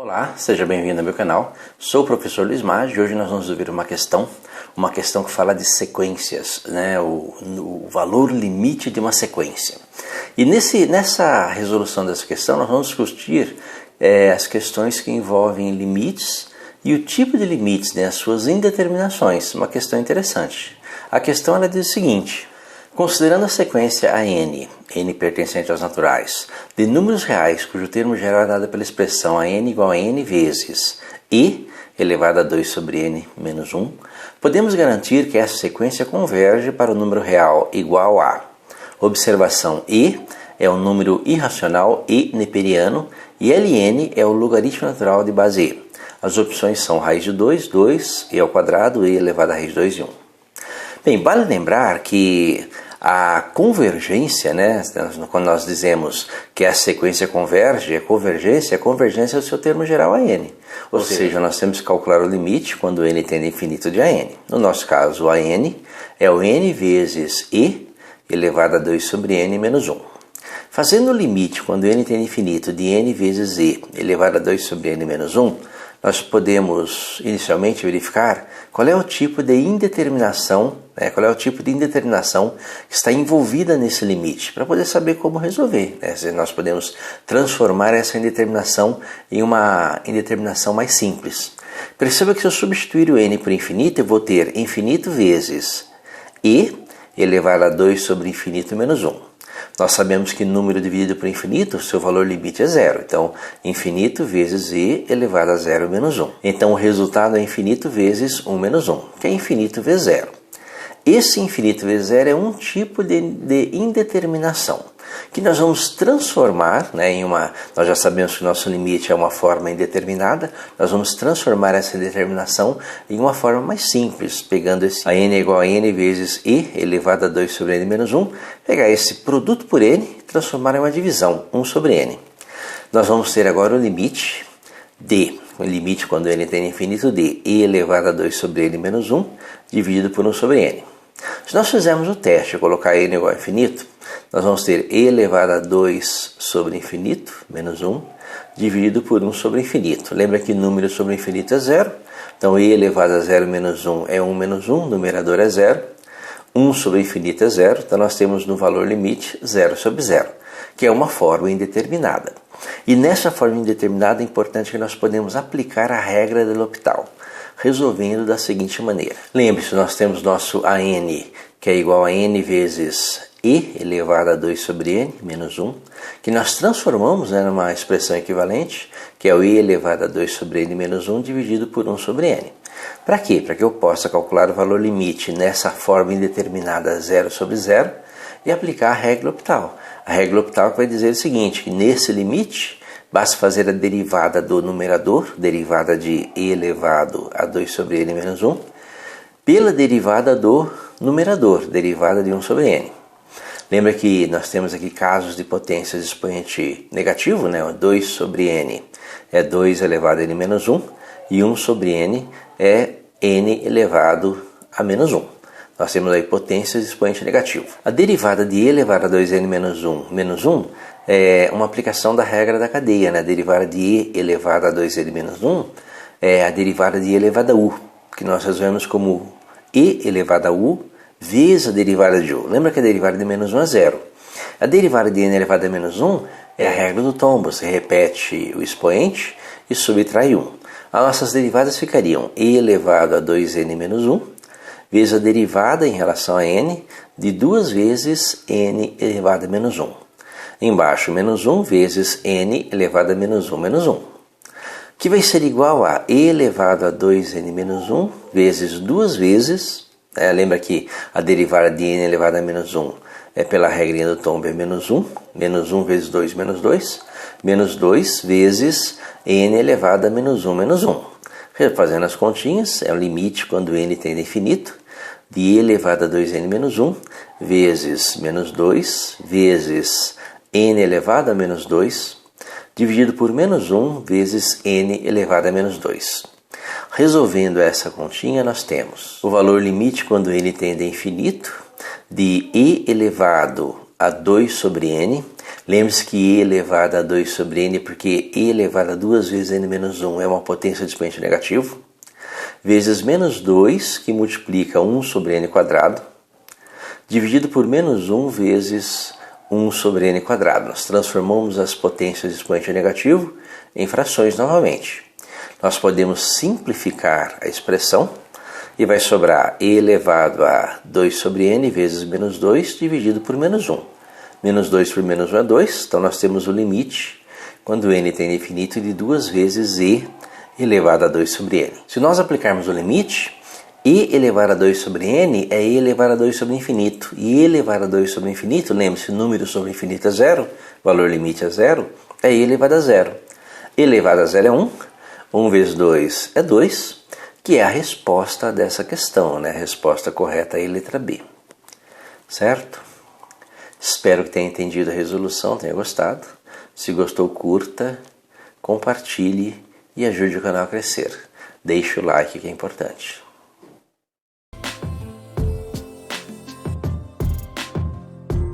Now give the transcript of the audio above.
Olá, seja bem-vindo ao meu canal. Sou o professor Luiz Maggi e hoje nós vamos ver uma questão que fala de sequências, né? O valor limite de uma sequência. E nessa resolução dessa questão nós vamos discutir as questões que envolvem limites e o tipo de limites, né? As suas indeterminações. Uma questão interessante. A questão ela diz o seguinte: considerando a sequência AN, n pertencente aos naturais, de números reais cujo termo geral é dado pela expressão AN igual a n vezes e elevado a 2 sobre n menos 1, podemos garantir que essa sequência converge para o número real igual a observação e é um número irracional e neperiano e Ln é o logaritmo natural de base e. As opções são raiz de 2, 2, e ao quadrado, e elevado a raiz de 2 e 1. Bem, vale lembrar que a convergência, né, quando nós dizemos que a sequência converge, a convergência é o seu termo geral AN. Ou seja, nós temos que calcular o limite quando n tende a infinito de AN. No nosso caso, o AN é o n vezes e elevado a 2 sobre n menos 1. Fazendo o limite quando n tende a infinito de n vezes e elevado a 2 sobre n menos 1, nós podemos inicialmente verificar qual é o tipo de indeterminação, que está envolvida nesse limite, para poder saber como resolver. Nós podemos transformar essa indeterminação em uma indeterminação mais simples. Perceba que se eu substituir o n por infinito, eu vou ter infinito vezes e elevado a 2 sobre infinito menos 1. Nós sabemos que número dividido por infinito, seu valor limite é zero. Então, infinito vezes e elevado a 0 menos 1. Então, o resultado é infinito vezes 1 menos 1, que é infinito vezes 0. Esse infinito vezes 0 é um tipo de indeterminação, que nós vamos transformar, nós já sabemos que o nosso limite é uma forma indeterminada, nós vamos transformar essa indeterminação em uma forma mais simples, pegando esse a n é igual a n vezes e elevado a 2 sobre n menos 1, pegar esse produto por n e transformar em uma divisão, 1 sobre n. Nós vamos ter agora o limite de, o limite quando n tem infinito de e elevado a 2 sobre n menos 1, dividido por 1 sobre n. Se nós fizermos o teste e colocar n igual a infinito, nós vamos ter e elevado a 2 sobre infinito, menos 1, dividido por 1 sobre infinito. Lembra que número sobre infinito é 0, então e elevado a 0 menos 1 é 1 menos 1, numerador é 0, 1 sobre infinito é 0, então nós temos no valor limite 0 sobre 0, que é uma forma indeterminada. E nessa forma indeterminada é importante que nós podemos aplicar a regra de L'Hopital, resolvendo da seguinte maneira. Lembre-se, nós temos nosso AN, que é igual a n vezes e elevado a 2 sobre n menos 1, que nós transformamos numa expressão equivalente, que é o e elevado a 2 sobre n menos 1 dividido por 1 sobre n. Para quê? Para que eu possa calcular o valor limite nessa forma indeterminada 0 sobre 0 e aplicar a regra L'Hopital. A regra L'Hopital vai dizer o seguinte, que nesse limite basta fazer a derivada do numerador, derivada de e elevado a 2 sobre n menos 1, pela derivada do numerador, derivada de 1 sobre n. Lembra que nós temos aqui casos de potências de expoente negativo, 2 sobre n é 2 elevado a n menos 1, e 1 sobre n é n elevado a menos 1. Nós temos aí potências de expoente negativo. A derivada de e elevado a 2n menos 1 é uma aplicação da regra da cadeia. A derivada de e elevado a 2n menos 1 é a derivada de e elevado a u, que nós resolvemos como e elevado a u vezes a derivada de u. Lembra que a derivada de menos 1 é 0. A derivada de n elevado a menos 1 é a regra do tombo. Você repete o expoente e subtrai 1. As nossas derivadas ficariam e elevado a 2n menos 1 vezes a derivada em relação a n de 2 vezes n elevado a menos 1. Embaixo, menos 1 vezes n elevado a menos 1 menos 1. Que vai ser igual a e elevado a 2n menos 1 vezes 2 vezes, lembra que a derivada de n elevado a menos 1 é pela regrinha do tombo, é menos 1 vezes 2 menos 2 vezes n elevado a menos 1 menos 1. Fazendo as continhas, é o limite quando n tende a infinito, de e elevado a 2n menos 1 vezes menos 2 vezes n elevado a menos 2 dividido por menos 1 vezes n elevado a menos 2. Resolvendo essa continha, nós temos o valor limite quando n tende a infinito de e elevado a 2 sobre n Lembre-se que e elevado a 2 sobre n, porque e elevado a 2 vezes n menos 1 é uma potência de expoente negativo, vezes menos 2, que multiplica 1 sobre n quadrado, dividido por menos 1 vezes 1 sobre n quadrado. Nós transformamos as potências de expoente negativo em frações novamente. Nós podemos simplificar a expressão e vai sobrar e elevado a 2 sobre n vezes menos 2 dividido por menos 1. Menos 2 por menos 1 é 2, então nós temos o limite, quando n tende a infinito, de 2 vezes e elevado a 2 sobre n. Se nós aplicarmos o limite, e elevado a 2 sobre n é e elevado a 2 sobre infinito. E e elevado a 2 sobre infinito, lembre-se, número sobre infinito é zero, valor limite é zero, é e elevado a zero. E elevado a zero é 1, 1 vezes 2 é 2, que é a resposta dessa questão, né? A resposta correta é a letra B. Certo? Espero que tenha entendido a resolução, tenha gostado. Se gostou, curta, compartilhe e ajude o canal a crescer. Deixe o like, que é importante.